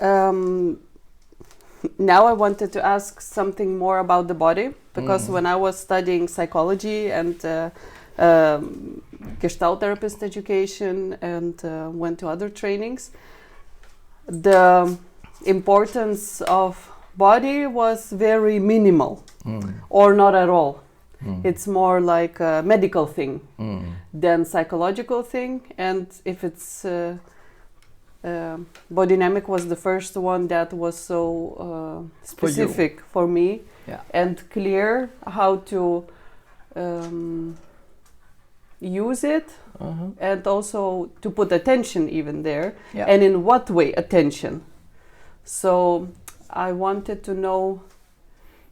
Um, Now I wanted to ask something more about the body, because when I was studying psychology and Gestalt therapist education and went to other trainings, the importance of body was very minimal or not at all. It's more like a medical thing than psychological thing, and if it's Bodynamic was the first one that was so specific for me and clear how to use it and also to put attention even there and in what way attention. So I wanted to know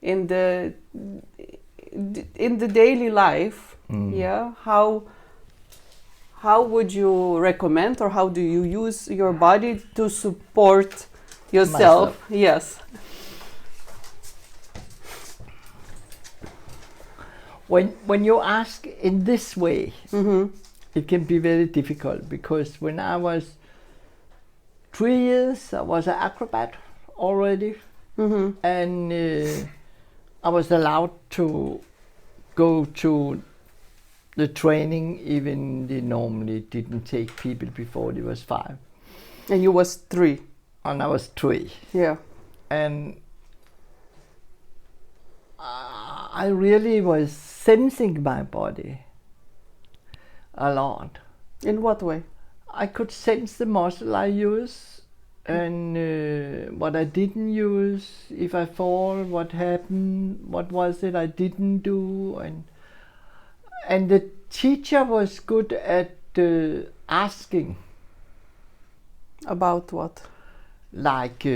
in the daily life, how would you recommend or how do you use your body to support yourself? Yes. When you ask in this way, it can be very difficult, because when I was 3 years, I was an acrobat already, and I was allowed to go to the training, even they normally didn't take people before they was 5. And you was 3? And I was 3. Yeah. And I really was sensing my body a lot. In what way? I could sense the muscle I use and what I didn't use. If I fall, what happened? What was it I didn't do? And the teacher was good at asking. About what? Like,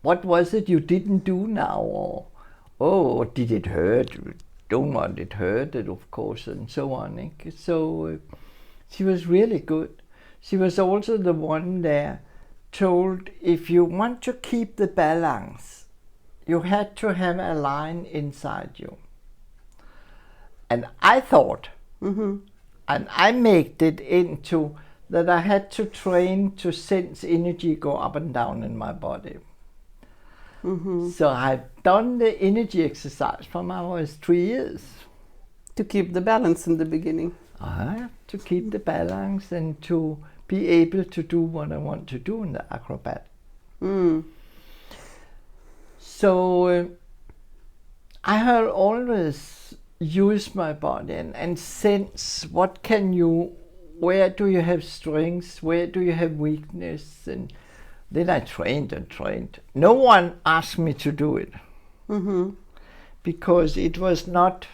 what was it you didn't do now? Or, oh, did it hurt? Don't want it hurted, of course, and so on. So she was really good. She was also the one there told, if you want to keep the balance, you had to have a line inside you. And I thought, and I made it into that I had to train to sense energy go up and down in my body. So I've done the energy exercise from I was 3 years. To keep the balance in the beginning. To keep the balance and to be able to do what I want to do in the acrobat. So I have always used my body and sense what can you, where do you have strengths, where do you have weakness, and then I trained and trained. No one asked me to do it because it was not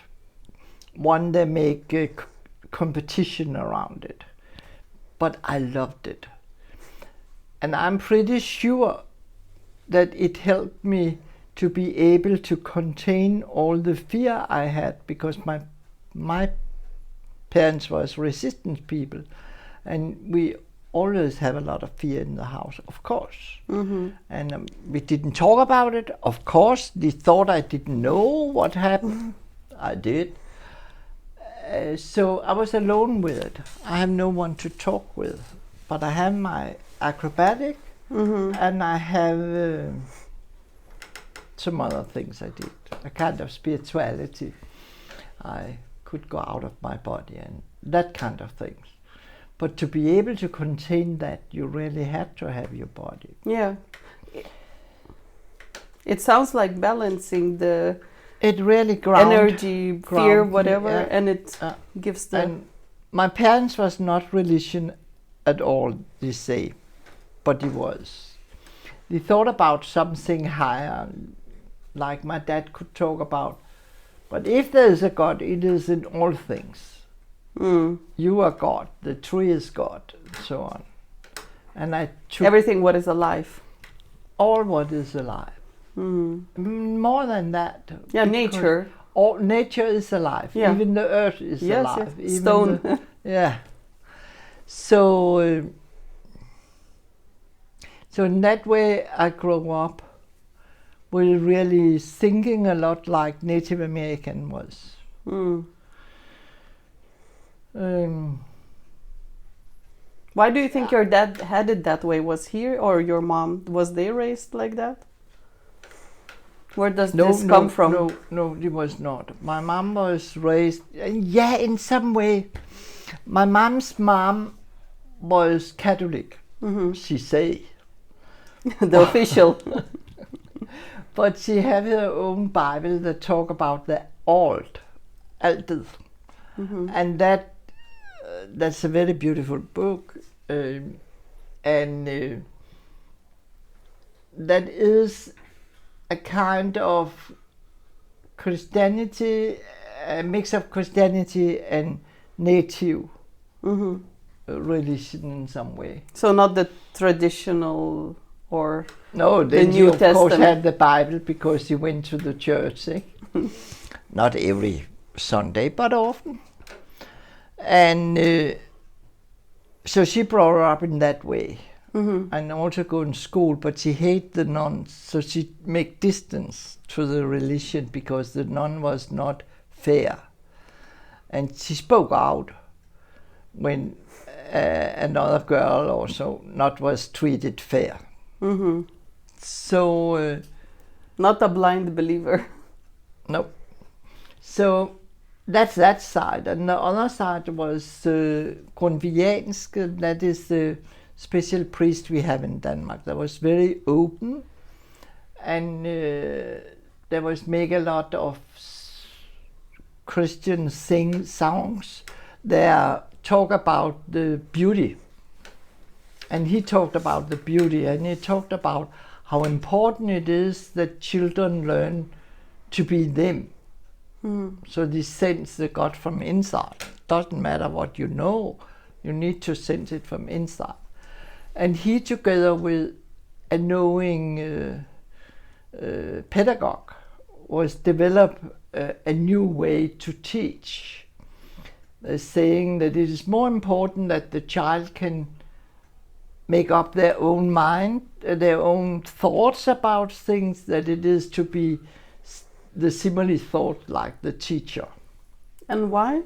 one that make a competition around it, but I loved it, and I'm pretty sure that it helped me to be able to contain all the fear I had, because my parents was resistant people, and we always have a lot of fear in the house, of course. And we didn't talk about it, of course. They thought I didn't know what happened. I did. So I was alone with it. I have no one to talk with, but I have my acrobatic and I have some other things I did, a kind of spirituality. I could go out of my body and that kind of things. But to be able to contain that, you really had to have your body. Yeah. It sounds like balancing the it really energy, fear, whatever, and it gives the... And my parents was not religion at all, they say, but it was. They thought about something higher, like my dad could talk about. But if there is a God, it is in all things. You are God, the tree is God, and so on. And I took everything what is alive. All what is alive. More than that. Yeah, nature. All nature is alive. Yeah. Even the earth is alive. Yes. Even stone. Yeah. So in that way, I grew up with really thinking a lot like Native American was. Why do you think your dad had it that way? Was he or your mom, was they raised like that? Where does this come from? No, it was not. My mom was raised, yeah, in some way. My mom's mom was Catholic, she say. The official. But she had her own Bible that talk about the altid. And that's a very beautiful book. And that is a kind of Christianity, a mix of Christianity and native religion in some way. So not the traditional or no, the New you of Testament. course had the Bible because you went to the church, eh? Not every Sunday, but often. And so she brought her up in that way. And also go in school, but she hated the nuns, so she make distance to the religion because the nun was not fair. And she spoke out when another girl also not was treated fair. So not a blind believer. No. So that's that side, and the other side was Grundtvigiansk. That is the special priest we have in Denmark. That was very open, and there was make a lot of Christian songs. They talk about the beauty, and he talked about the beauty, and he talked about how important it is that children learn to be them. So they sense the God from inside. Doesn't matter what you know, you need to sense it from inside. And he, together with a knowing pedagogue, was develop a new way to teach. Saying that it is more important that the child can make up their own mind, their own thoughts about things, that it is to be the similar thought like the teacher. And why?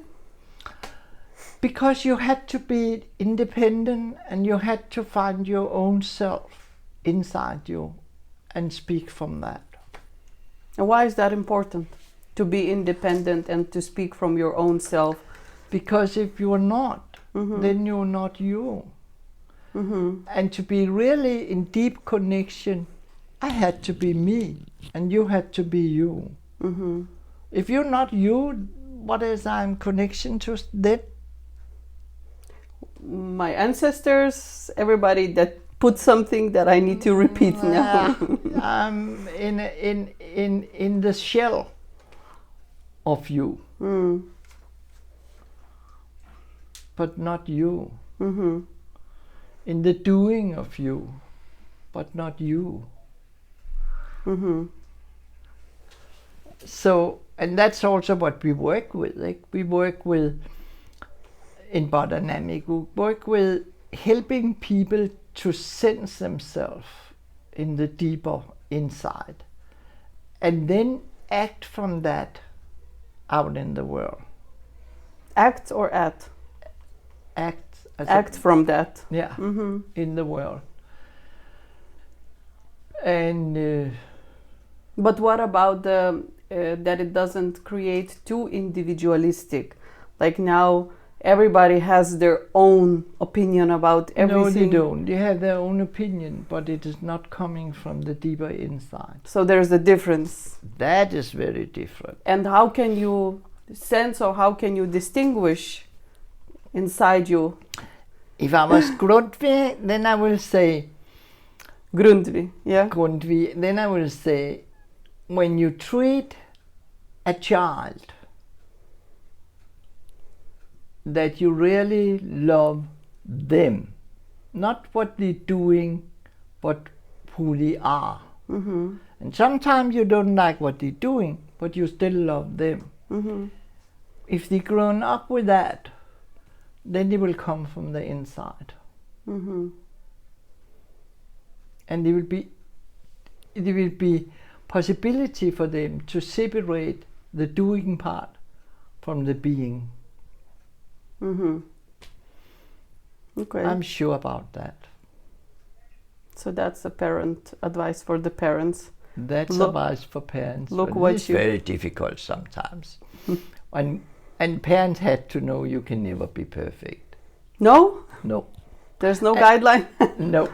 Because you had to be independent and you had to find your own self inside you and speak from that. And why is that important? To be independent and to speak from your own self? Because if you're not, then you're not you. And to be really in deep connection, I had to be me and you had to be you. If you're not you, what is I'm connection to then? My ancestors, everybody that put something that I need to repeat now. I'm in the shell of you, but not you. In the doing of you, but not you. So, and that's also what we work with. Like we work with in Bodynamic, we work with helping people to sense themselves in the deeper inside, and then act from that out in the world. Act or at? Act. Act from that. Yeah, in the world. And but what about the that it doesn't create too individualistic? Like now everybody has their own opinion about everything. No, they don't. They have their own opinion, but it is not coming from the deeper inside. So there's a difference. That is very different. And how can you sense or how can you distinguish inside you? If I was Grundtvig, then I will say Grundtvig, yeah. Grundtvig, then I will say, when you treat a child that you really love them, not what they're doing, but who they are. And sometimes you don't like what they're doing, but you still love them. If they're grown up with that, then they will come from the inside. And there will be possibility for them to separate the doing part from the being. Okay. I'm sure about that. So that's a parent advice for the parents. That's advice for parents. Look but what it's you... very difficult sometimes. And parents had to know you can never be perfect. No? No. There's no guideline? No.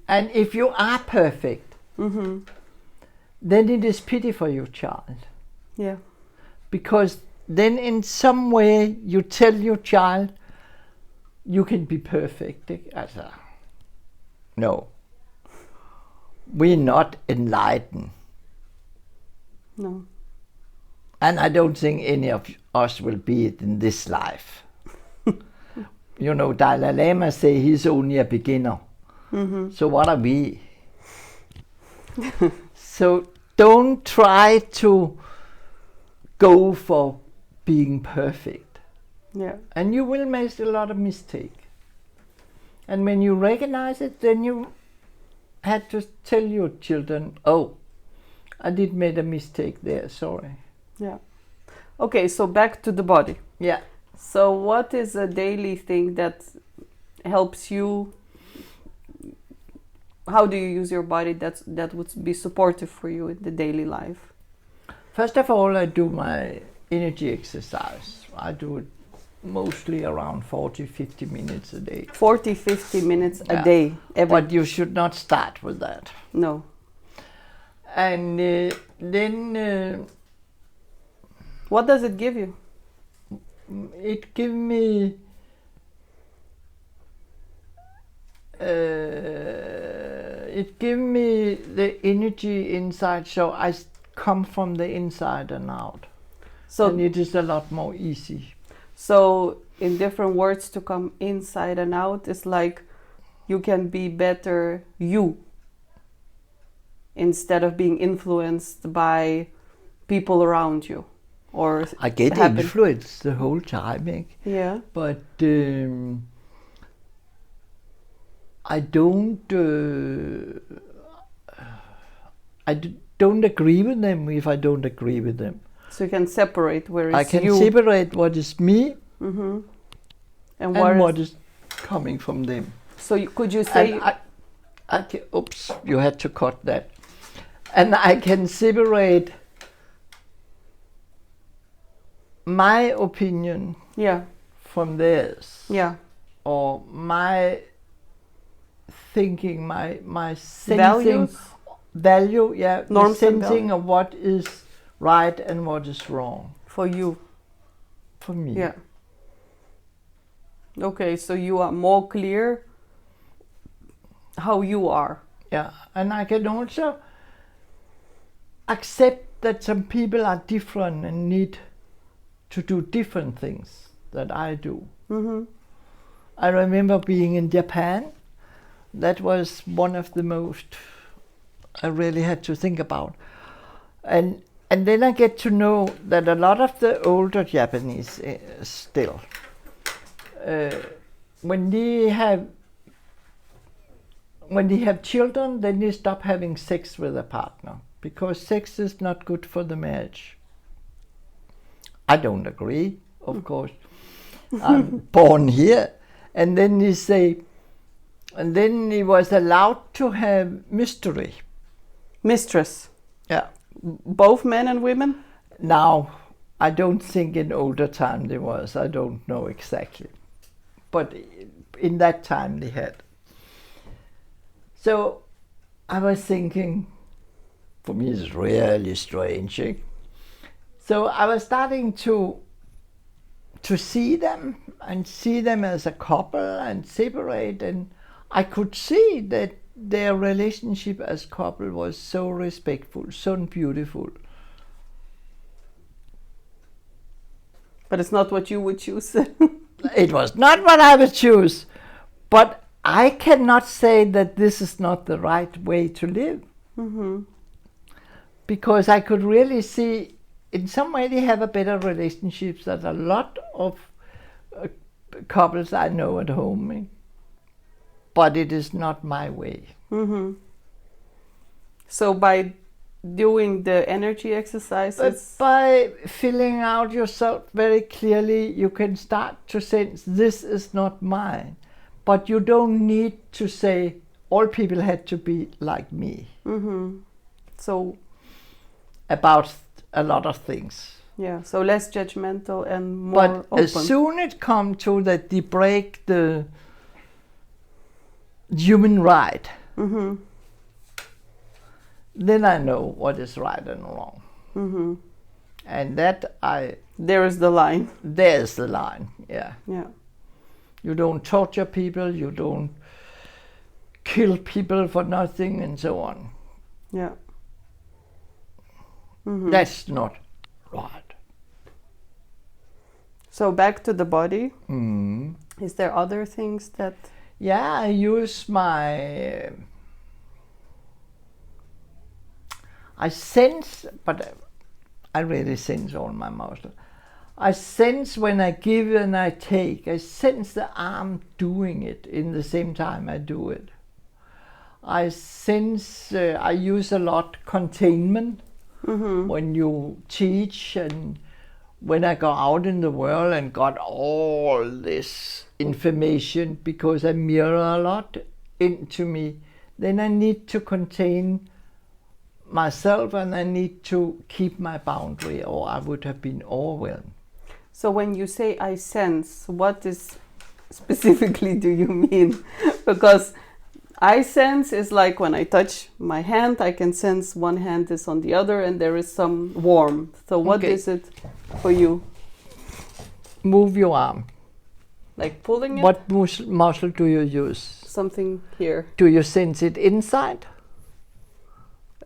And if you are perfect, then it is pity for your child. Yeah. Because then in some way you tell your child you can be perfect. No. We're not enlightened. No. And I don't think any of us will be it in this life. You know, Dalai Lama say he's only a beginner. So what are we? So don't try to go for being perfect. Yeah. And you will make a lot of mistakes. And when you recognize it, then you had to tell your children, oh, I did make a mistake there, sorry. Yeah. Okay, so back to the body. Yeah. So what is a daily thing that helps you? How do you use your body that would be supportive for you in the daily life? First of all, I do my energy exercise. I do it mostly around 40-50 minutes a day. 40-50 minutes a day. But you should not start with that. No. And then... what does it give you? It gives me... it gives me the energy inside, so I come from the inside and out. So, and it is a lot more easy. So, in different words, to come inside and out is like you can be better you instead of being influenced by people around you. Or I get influenced the whole time, eh? Yeah. But I don't don't agree with them if I don't agree with them. So you can separate where it's I can you. separate what is me and what is coming from them. So could you say... I can, oops, you had to cut that. And I can separate my opinion from theirs. Yeah. Or my thinking, my sensing, value, norms, sensing of what is right and what is wrong. For you. For me. Yeah. Okay, so you are more clear how you are. Yeah, and I can also accept that some people are different and need to do different things that I do. I remember being in Japan. That was one of the most I really had to think about. And then I get to know that a lot of the older Japanese still, when they have children, then they stop having sex with a partner because sex is not good for the marriage. I don't agree, of course. I'm born here. And then they say, and then he was allowed to have mistress. Yeah. Both men and women? Now, I don't think in older time there was. I don't know exactly. But in that time they had. So I was thinking, for me it's really strange. Eh? So I was starting to see them and see them as a couple and separate, and I could see that their relationship as couple was so respectful, so beautiful. But it's not what you would choose. It was not what I would choose, but I cannot say that this is not the right way to live. Because I could really see in some way they have a better relationships than a lot of couples I know at home. Eh? But it is not my way. So by doing the energy exercises? By filling out yourself very clearly, you can start to sense this is not mine. but you don't need to say all people had to be like me. So about a lot of things. Yeah, so less judgmental and more but open. As soon it comes to that they break the human right, then I know what is right and wrong. And that there is the line. There's the line, yeah. Yeah. You don't torture people, you don't kill people for nothing and so on. Yeah. That's not right. So back to the body. Is there other things that... Yeah, I use my... I sense, but I really sense all my muscles. I sense when I give and I take. I sense the arm doing it in the same time I do it. I sense, I use a lot containment when you teach, and when I go out in the world and got all this information, because I mirror a lot into me, then I need to contain myself and I need to keep my boundary, or I would have been overwhelmed. So when you say I sense, what is specifically do you mean? Because I sense is like when I touch my hand, I can sense one hand is on the other and there is some warmth. So what is it for you? Move your arm. Like pulling it? What muscle do you use? Something here. Do you sense it inside?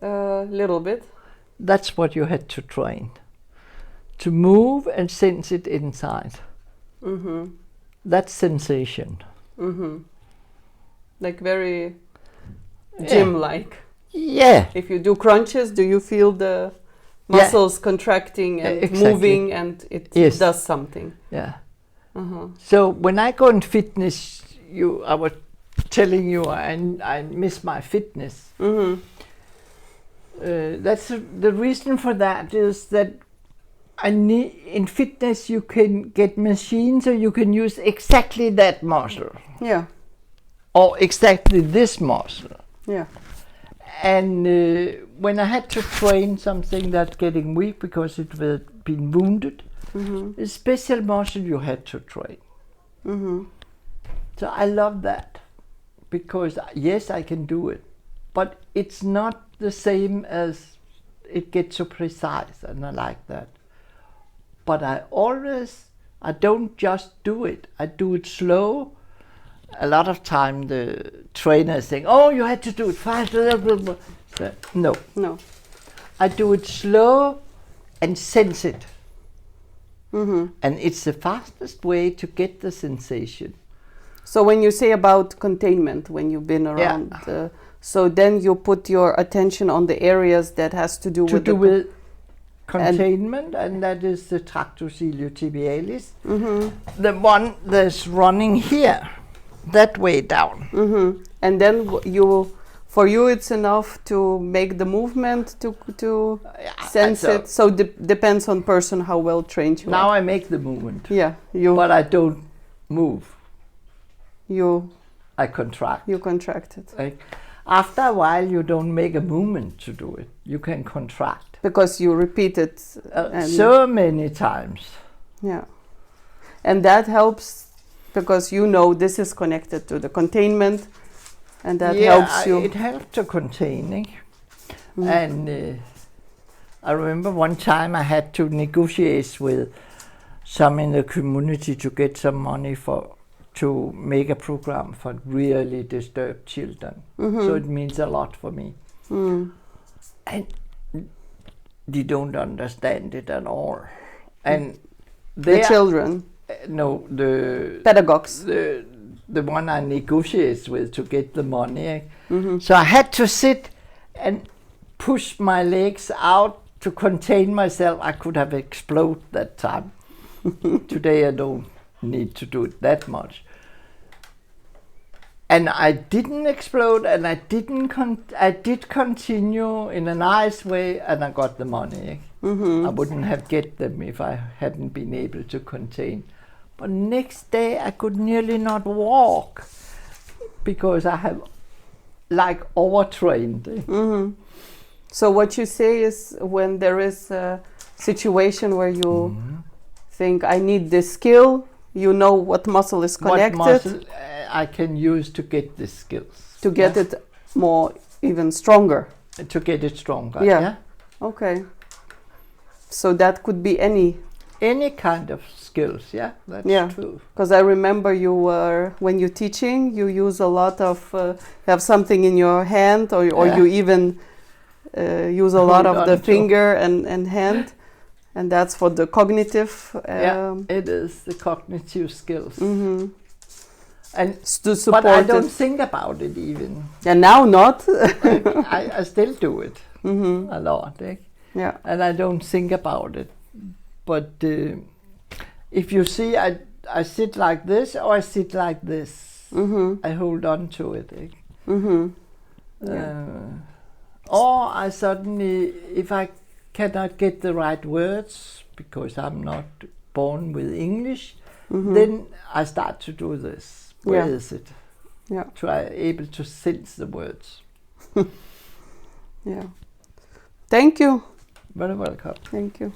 A little bit. That's what you had to train. To move and sense it inside. That's sensation. Like very gym-like. Yeah. If you do crunches, do you feel the muscles contracting and moving, and it does something? Yeah. So when I go in fitness, I was telling you I miss my fitness. That's the reason for that is that in fitness you can get machines, so you can use exactly that muscle. Yeah. Or exactly this muscle. Yeah. And when I had to train something that's getting weak because it had been wounded, a special muscle you had to train. So I love that, because yes, I can do it, but it's not the same as it gets so precise, and I like that. But I don't just do it, I do it slow. A lot of time the trainer is saying, oh, you had to do it fast. So, no. I do it slow and sense it. And it's the fastest way to get the sensation. So when you say about containment, when you've been around, so then you put your attention on the areas that has to do with containment, and that is the tractus iliotibialis, the one that's running here, that way down. And then for you it's enough to make the movement to sense it. So depends on person how well trained you are. Now I make the movement. Yeah, but I don't move. I contract. You contract it. Like, after a while, you don't make a movement to do it. You can contract. Because you repeat it. So many times. Yeah. And that helps because you know this is connected to the containment, and that helps you. It helps to containing. And I remember one time I had to negotiate with some in the community to get some money to make a program for really disturbed children. So it means a lot for me. And they don't understand it at all. And the children? No, the pedagogues. The one I negotiate with to get the money. So I had to sit and push my legs out to contain myself. I could have exploded that time. Today I don't need to do it that much. And I didn't explode, and I did continue in a nice way, and I got the money. I wouldn't have get them if I hadn't been able to contain. But next day I could nearly not walk. because I have like overtrained. So what you say is when there is a situation where you think I need this skill, you know what muscle is connected. What muscle I can use to get the skills. To get it more, even stronger. To get it stronger. Yeah. Okay. So that could be any kind of skills. Yeah, that's true. Because I remember when you're teaching, you use a lot of have something in your hand, or you even use a lot of the finger and hand, and that's for the cognitive. It is the cognitive skills. And to support but I don't think about it even. And now not. I still do it a lot. Yeah. And I don't think about it. But if you see, I sit like this or I sit like this. I hold on to it. Or I suddenly, if I cannot get the right words because I'm not born with English, then I start to do this. Where is it? Yeah. Try able to sense the words. Yeah. Thank you. Very welcome. Thank you.